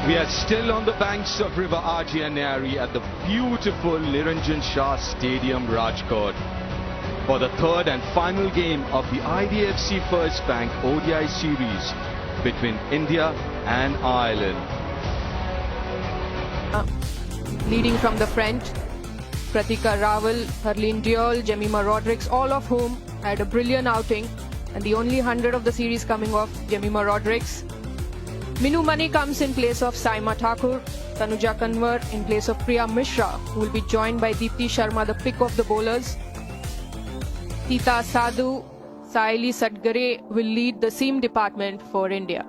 We are still on the banks of River IRE at the beautiful Niranjan Shah Stadium, Rajkot, for the third and final game of the IDFC First Bank ODI series between India and Ireland. Leading from the front, Pratika Rawal, Harleen Diol, Jemima Rodrigues, all of whom had a brilliant outing, and the only 100 of the series coming off Jemima Rodrigues. Minu Mani comes in place of Saima Thakur, Tanuja Kanwar in place of Priya Mishra, who will be joined by Deepti Sharma, the pick of the bowlers. Tita Sadhu, Saili Satgare will lead the seam department for India.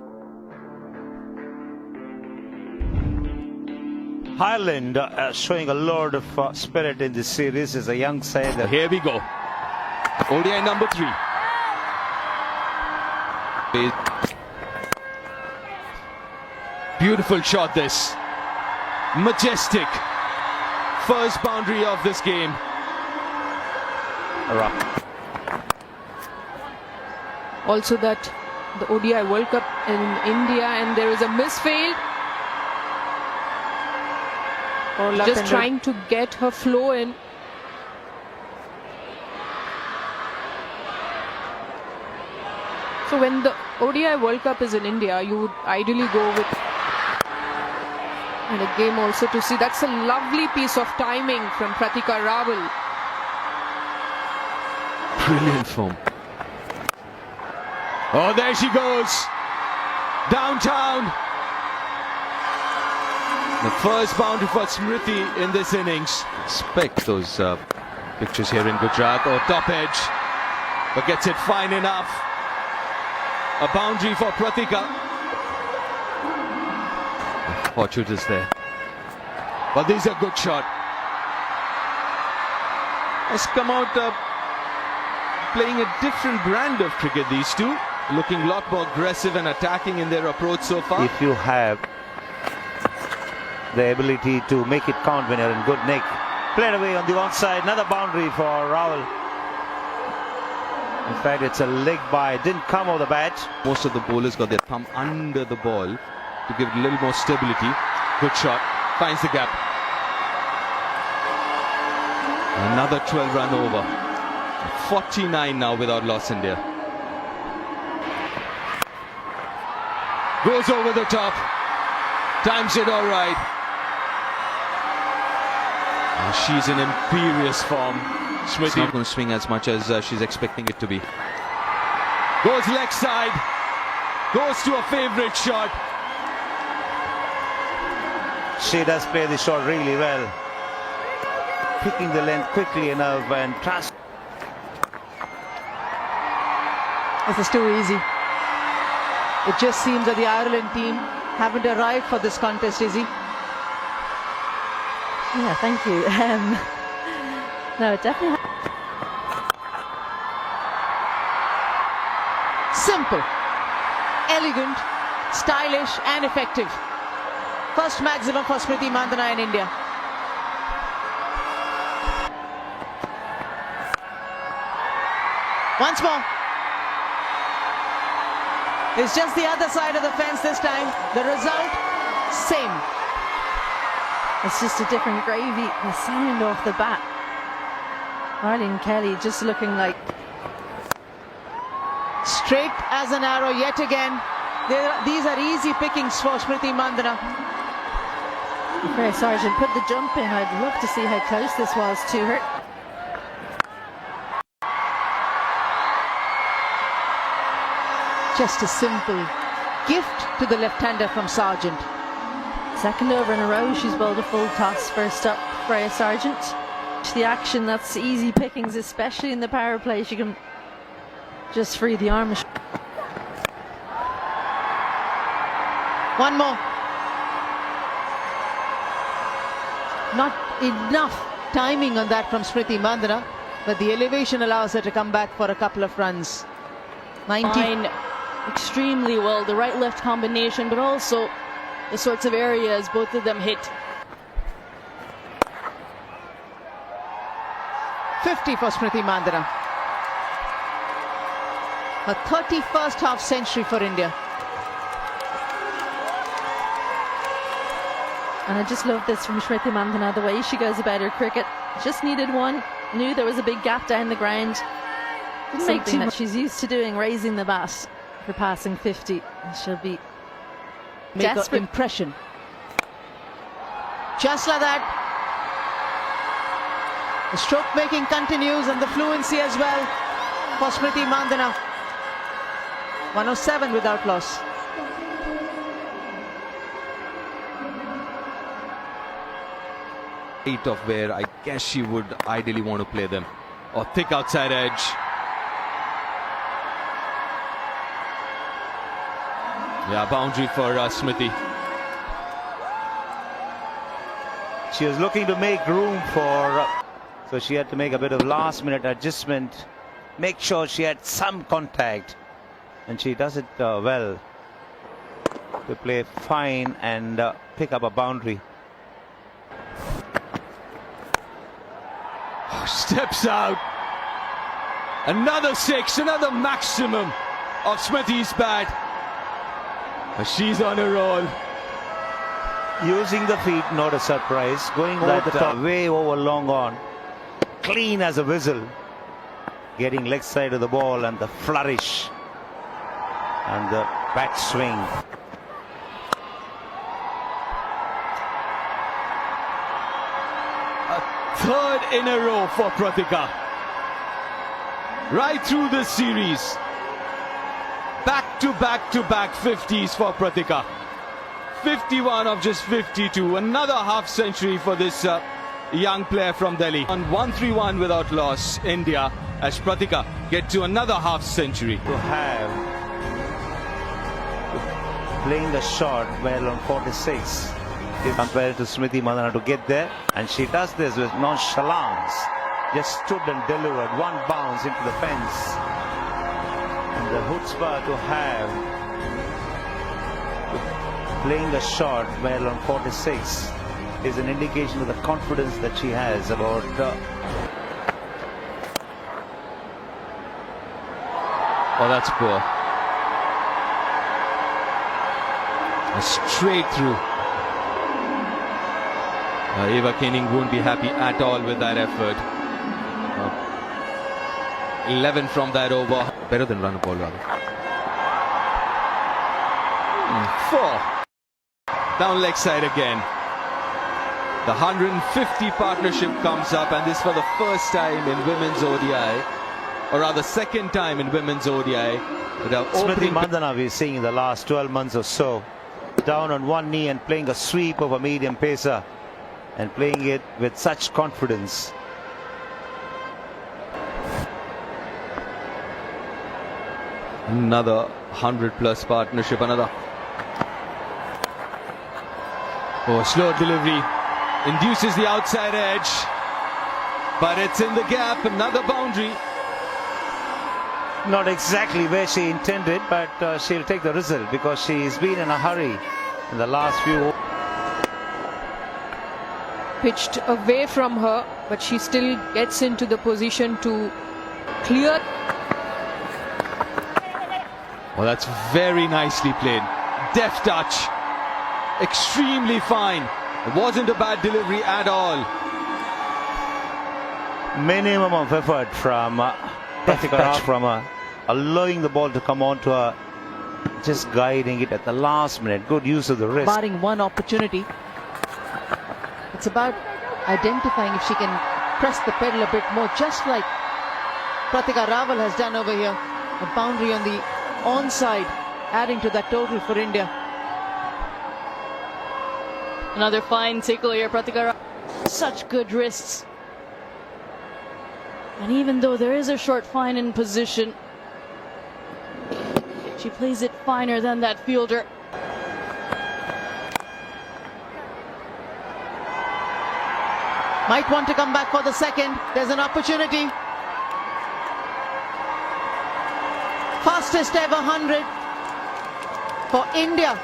Ireland showing a lot of spirit in this series as a young side. Here we go. ODI number 3. Beautiful shot this. Majestic. First boundary of this game. Also that the ODI World Cup in India, and there is a misfield. Just trying to get her flow in. So when the ODI World Cup is in India, you would ideally go with and a game also to see. That's a lovely piece of timing from Pratika Rawal. Brilliant form. Oh, there she goes. Downtown. The first boundary for Smriti in this innings. Expect those pictures here in Gujarat. Oh, top edge. But gets it fine enough. A boundary for Pratika. Fortune is there. But this is a good shot. Has come out playing a different brand of cricket, these two. Looking a lot more aggressive and attacking in their approach so far. If you have the ability to make it count when you're in good nick. Played away on the onside. Another boundary for Rawal. In fact, it's a leg by. Didn't come over the bat. Most of the bowlers got their thumb under the ball to give it a little more stability. Good shot. Finds the gap. Another 12 run over. 49 now without loss India. Goes over the top. Times it all right. She's in imperious form. Smriti not going to swing as much as she's expecting it to be. Goes leg side. Goes to a favourite shot. She does play the shot really well. Picking the length quickly enough and trust. This is too easy. It just seems that the Ireland team haven't arrived for this contest, Izzy. Yeah, thank you. No, definitely. Simple, elegant, stylish and effective. First maximum for Smriti Mandhana in India. Once more. It's just the other side of the fence this time. The result, same. It's just a different gravy. The sound off the bat. Marlene Kelly just looking like straight as an arrow yet again. These are easy pickings for Smriti Mandhana. Fair Sergeant put the jump in. I'd love to see how close this was to her. Just a simple gift to the left-hander from Sargent. Second over in a row, she's bowled a full toss. First up, Freya Sargent. The action, that's easy pickings, especially in the power play. She can just free the arm. One more. Not enough timing on that from Smriti Mandhana, but the elevation allows her to come back for a couple of runs. 19. Extremely well, the right-left combination, but also the sorts of areas both of them hit. 50 for Smriti Mandhana. Her 31st half century for India. And I just love this from Smriti Mandhana, the way she goes about her cricket. Just needed one, knew there was a big gap down the ground. Didn't make too much. She's used to doing, raising the bat for passing 50. And she'll be desperate. Impression. Just like that. The stroke making continues and the fluency as well for Smriti Mandhana. 107 without loss. Eight of where I guess she would ideally want to play them. Or thick outside edge. Yeah, boundary for Smriti. She was looking to make room for, so she had to make a bit of last-minute adjustment, make sure she had some contact, and she does it well to play fine and pick up a boundary. Steps out. Another 6, another maximum of Smriti's bat. She's on a roll. Using the feet, not a surprise. Going over the top, way over long on. Clean as a whistle. Getting leg side of the ball and the flourish. And the back swing. A third in a row for Pratika. Right through the series. Back to back 50s for Pratika. 51 of just 52. Another half century for this young player from Delhi. On 131 without loss, India, as Pratika get to another half century. To have playing the shot well on 46 compared to Smriti Mandhana to get there, and she does this with nonchalance. Just stood and delivered one bounce into the fence. And the chutzpah to have playing the shot well on 46 is an indication of the confidence that she has about Oh, that's poor. Straight through. Eva Koenig won't be happy at all with that effort. 11 from that over. Better than run a ball rather. 4. Down leg side again. The 150 partnership comes up, and this for the first time in women's ODI, or rather second time in women's ODI. Smriti Mandhana we're seeing in the last 12 months or so. Down on one knee and playing a sweep of a medium pacer and playing it with such confidence. Another 100+ partnership, another. Oh, slow delivery. Induces the outside edge. But it's in the gap. Another boundary. Not exactly where she intended, but she'll take the result because she's been in a hurry in the last few. Pitched away from her, but she still gets into the position to clear. Well, that's very nicely played. Deft touch. Extremely fine. It wasn't a bad delivery at all. Minimum of effort from Pratika from her, allowing the ball to come on to her, just guiding it at the last minute. Good use of the wrist. Barring one opportunity. It's about identifying if she can press the pedal a bit more, just like Pratika Rawal has done over here. A boundary on the onside, adding to that total for India. Another fine tickle here, Pratika. Such good wrists. And even though there is a short fine in position, she plays it finer than that fielder. Might want to come back for the second. There's an opportunity. Fastest ever 100 for India,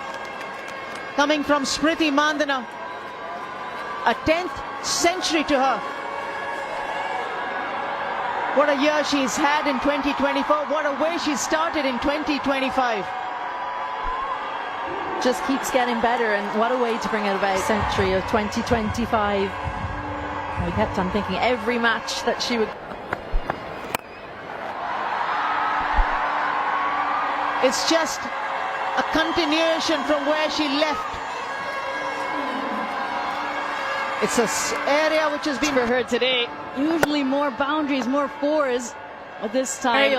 coming from Smriti Mandhana. A 10th century to her. What a year she's had in 2024. What a way she started in 2025. just keeps getting better, and what a way to bring it about. Century of 2025. We kept on thinking every match that she would. It's just a continuation from where she left. It's an area which has been for her today. Usually more boundaries, more fours, but this time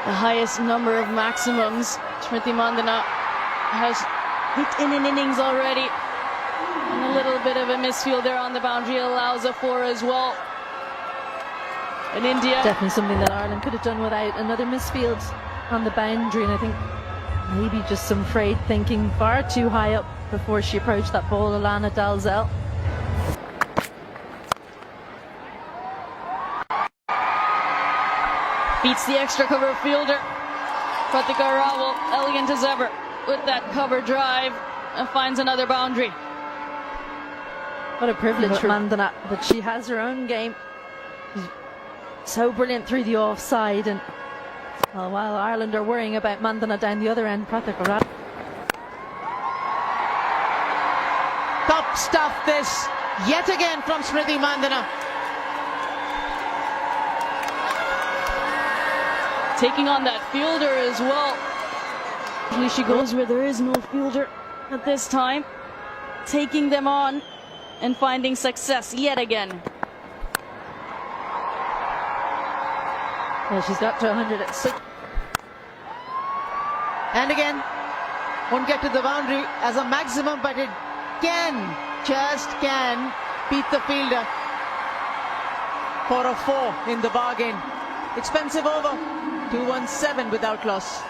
the highest number of maximums Smriti Mandhana has hit in an innings already. And a little bit of a misfield there on the boundary allows a four as well. In India, definitely something that Ireland could have done without another misfield on the boundary, and I think maybe just some frayed thinking far too high up before she approached that ball, Alana Dalzell. beats the extra cover fielder. Pratika Rawal, elegant as ever with that cover drive, and finds another boundary. What a privilege for Mandhana that she has her own game. She's so brilliant through the offside, and well, while Ireland are worrying about Mandhana down the other end, Pratika Rawal. Top stuff this, yet again from Smriti Mandhana. Taking on that fielder as well. Usually she goes where there is no fielder, at this time taking them on and finding success yet again. Well, she's got to 106. And again, won't get to the boundary as a maximum, but it just can beat the fielder for a 4 in the bargain. Expensive over, 217 without loss.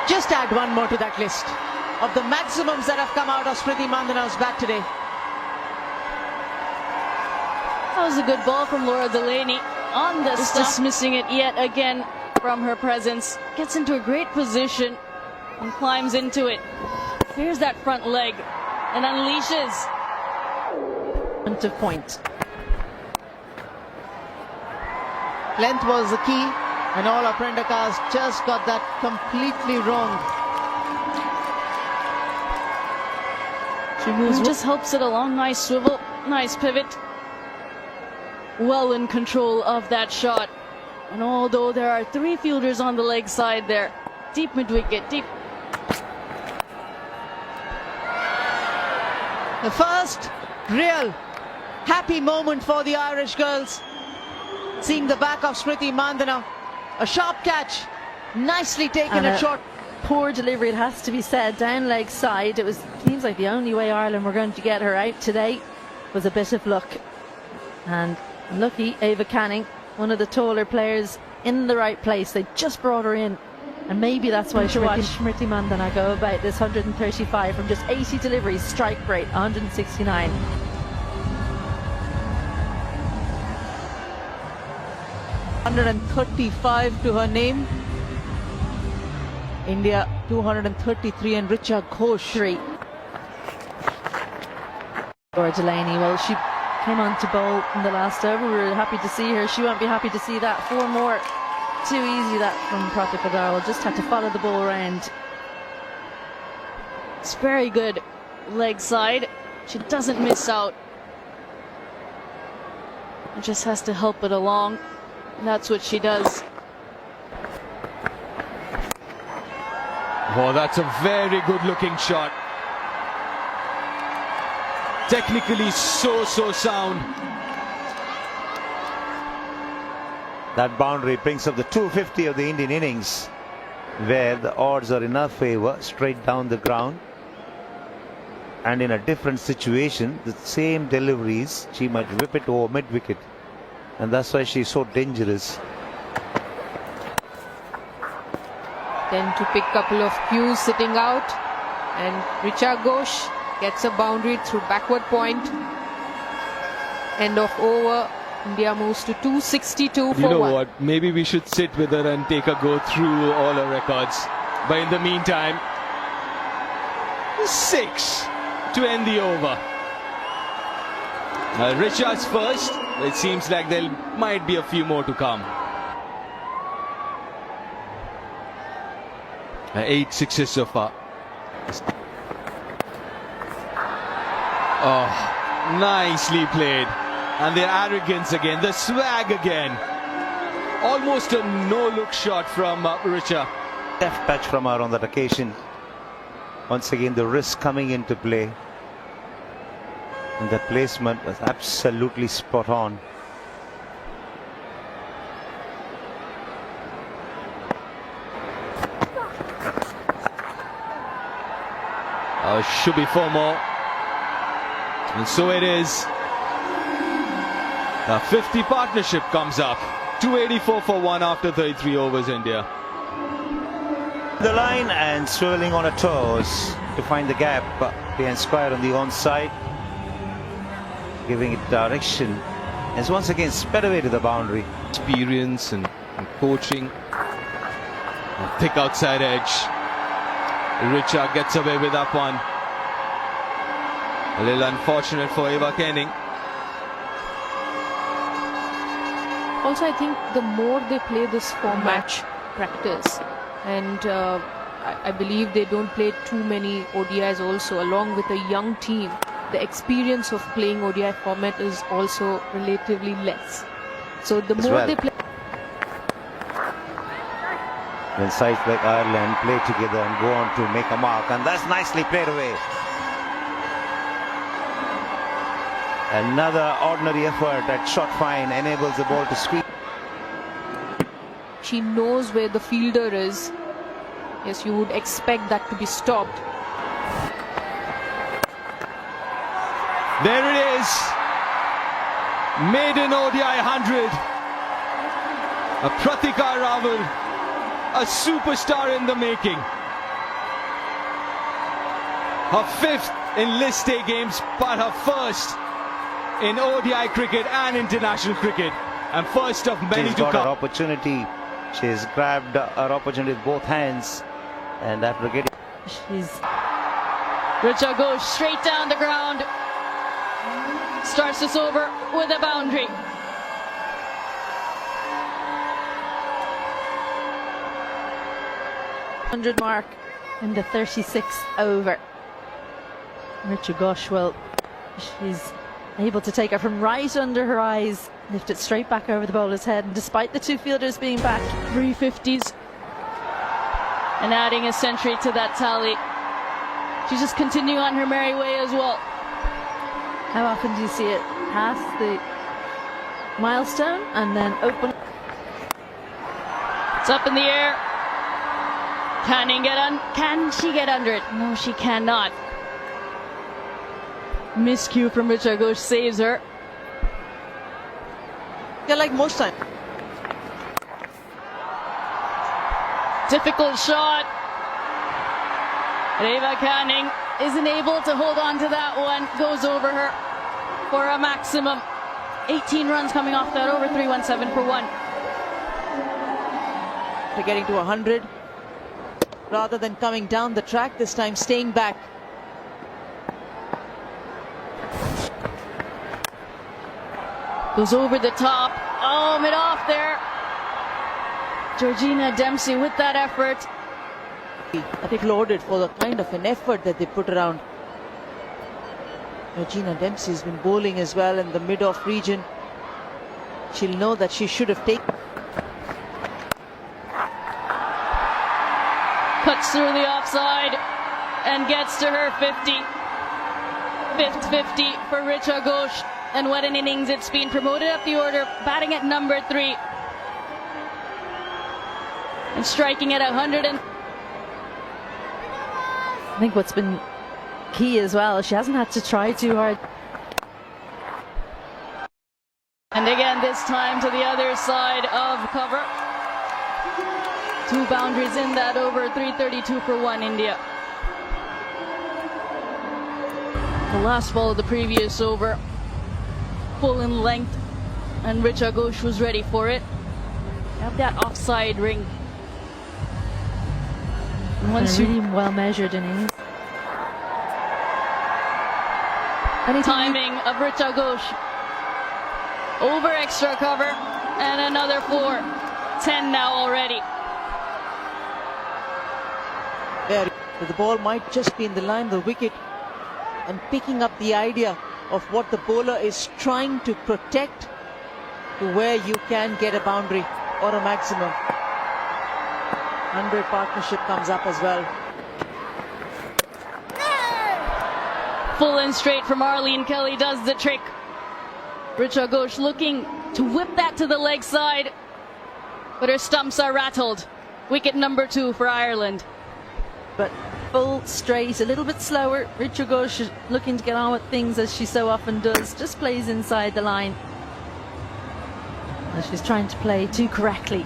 Just add one more to that list of the maximums that have come out of Smriti Mandhana's bat today. That was a good ball from Laura Delaney on the stump. Dismissing it yet again from her presence. Gets into a great position and climbs into it. Here's that front leg and unleashes. To point. Length was the key, and all our Prendakas just got that completely wrong. She moves, just helps it along. Nice swivel, nice pivot. Well in control of that shot. And although there are 3 fielders on the leg side there, deep mid-wicket, deep. The first real happy moment for the Irish girls. Seeing the back of Smriti Mandhana. A sharp catch, nicely taken at short. Poor delivery, it has to be said, down leg side. It seems like the only way Ireland were going to get her out today was a bit of luck. And lucky Ava Canning, one of the taller players, in the right place. They just brought her in, and maybe that's why Smriti Mandhana go about this 135 from just 80 deliveries. Strike rate 169. 135 to her name. India 233, and Richa Ghosh 3. Laura Delaney, well, she came on to bowl in the last over. We were happy to see her. She won't be happy to see that. 4 more. Too easy that from Pratika Rawal. Just had to follow the ball around. It's very good leg side. She doesn't miss out. It just has to help it along. And that's what she does. Oh, that's a very good looking shot. Technically so sound. That boundary brings up the 250 of the Indian innings, where the odds are in her favour, straight down the ground. And in a different situation, the same deliveries, she might whip it over mid-wicket. And that's why she's so dangerous. Then to pick a couple of cues sitting out, and Richa Ghosh gets a boundary through backward point. End of over. India moves to 262 for You know 1. what? Maybe we should sit with her and take a go through all her records. But in the meantime, 6 to end the over. Richa's first. It seems like there might be a few more to come. 8 sixes so far. Oh, nicely played. And the arrogance again, the swag again. Almost a no-look shot from Richa. Deft touch from her on that occasion. Once again, the wrist coming into play. And the placement was absolutely spot on. Should be 4 more. And so it is. A 50 partnership comes up. 284 for 1 after 33 overs, India. The line and swirling on her toes to find the gap behind square on the onside. Giving it direction. As once again sped away to the boundary. Experience and coaching. A thick outside edge. Richa gets away with that one. A little unfortunate for Eva Kenning. Also, I think the more they play this format, practice, and I believe they don't play too many ODIs also, along with a young team. The experience of playing ODI format is also relatively less. So the more they play... When sides like Ireland play together and go on to make a mark, and that's nicely played away. Another ordinary effort at shot fine enables the ball to squeeze. She knows where the fielder is. Yes, you would expect that to be stopped. There it is. Maiden ODI 100. A Pratika Raval, a superstar in the making. Her 5th in List A games, but her first in ODI cricket and international cricket, and first of many to come. She's got her opportunity. She's grabbed her opportunity with both hands, and after getting... Richa goes straight down the ground. Starts this over with a boundary. .100 mark in the 36th over. Richa Ghosh, well, she's able to take her from right under her eyes, lift it straight back over the bowler's head, and despite the 2 fielders being back, 350s, and adding a century to that tally. She's just continuing on her merry way as well. How often do you see it pass the milestone and then open? It's up in the air. Can she get under it? No, she cannot. Miscue from Richa Ghosh saves her. Yeah, like most times. Difficult shot. Eva Canning isn't able to hold on to that one. Goes over her for a maximum. 18 runs coming off that over. 317 for 1. They're getting to 100. Rather than coming down the track, this time staying back. Goes over the top. Oh, mid off there. Georgina Dempsey with that effort. I think lauded for the kind of an effort that they put around. Georgina Dempsey has been bowling as well in the mid-off region. She'll know that she should have taken. Cuts through the offside and gets to her 50. 5th 50 for Richa Ghosh. And what an innings it's been. Promoted up the order, batting at number 3. And striking at 100. I think what's been key as well, she hasn't had to try too hard. And again, this time to the other side of cover. 2 boundaries in that over. 332 for 1, India. The last ball of the previous over, full in length, and Richa Ghosh was ready for it. Have that offside ring. And once really well measured innings. Timing of Richa Ghosh. over extra cover, and another 4. 10 now already. There, the ball might just be in the line of the wicket, and picking up the idea of what the bowler is trying to protect to where you can get a boundary or a maximum. 100 partnership comes up as well. Full and straight from Arlene Kelly does the trick. Richa Ghosh looking to whip that to the leg side, but her stumps are rattled. Wicket number 2 for Ireland. But full straight, a little bit slower. Richa Ghosh is looking to get on with things as she so often does. Just plays inside the line. And she's trying to play too correctly.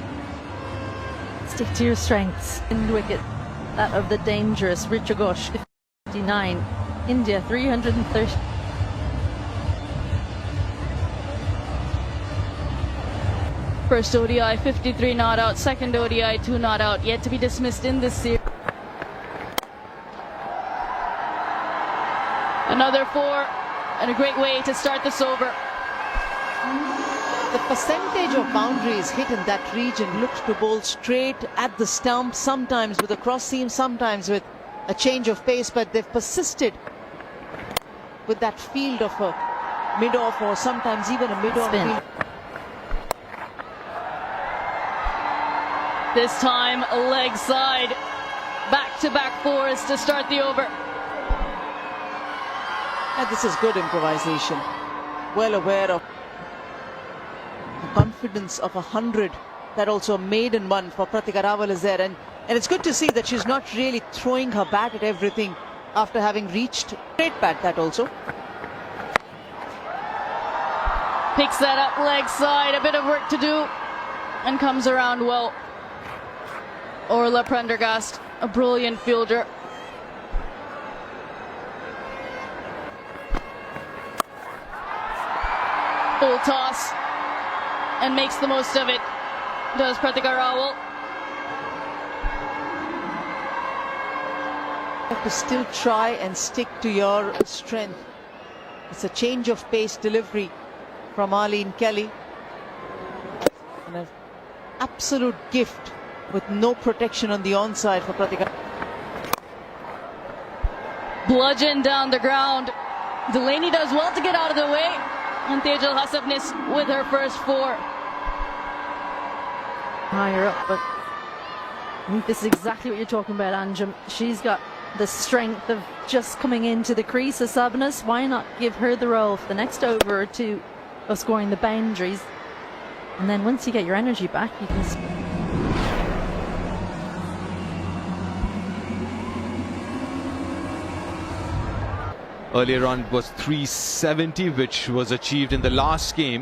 Stick to your strengths. End wicket, that of the dangerous Richa Ghosh, 59. India 330. First ODI 53 not out, second ODI 2 not out, yet to be dismissed in this series. Another 4, and a great way to start this over. The percentage of boundaries hit in that region looked to bowl straight at the stump, sometimes with a cross seam, sometimes with a change of pace, but they've persisted with that field of a mid-off or sometimes even a mid-on field. This time leg side, back-to-back 4s to start the over. And this is good improvisation. Well aware of the confidence of 100, that also a maiden one for Pratika Rawal is there, and it's good to see that she's not really throwing her bat at everything after having reached straight bat, that also. Picks that up leg side, a bit of work to do, and comes around well. Orla Prendergast, a brilliant fielder. Full toss, and makes the most of it, does Pratika Rawal. You have to still try and stick to your strength. It's a change of pace delivery from Arlene Kelly, and an absolute gift with no protection on the onside for Pratika. Bludgeon down the ground. Delaney does well to get out of the way, and Tejal Hasabnis with her first 4. Higher up, but I think this is exactly what you're talking about, Anjum. She's got the strength of just coming into the crease. Hasabnis, why not give her the role for the next over or 2 of scoring the boundaries, and then once you get your energy back, you can. Earlier on it was 370, which was achieved in the last game.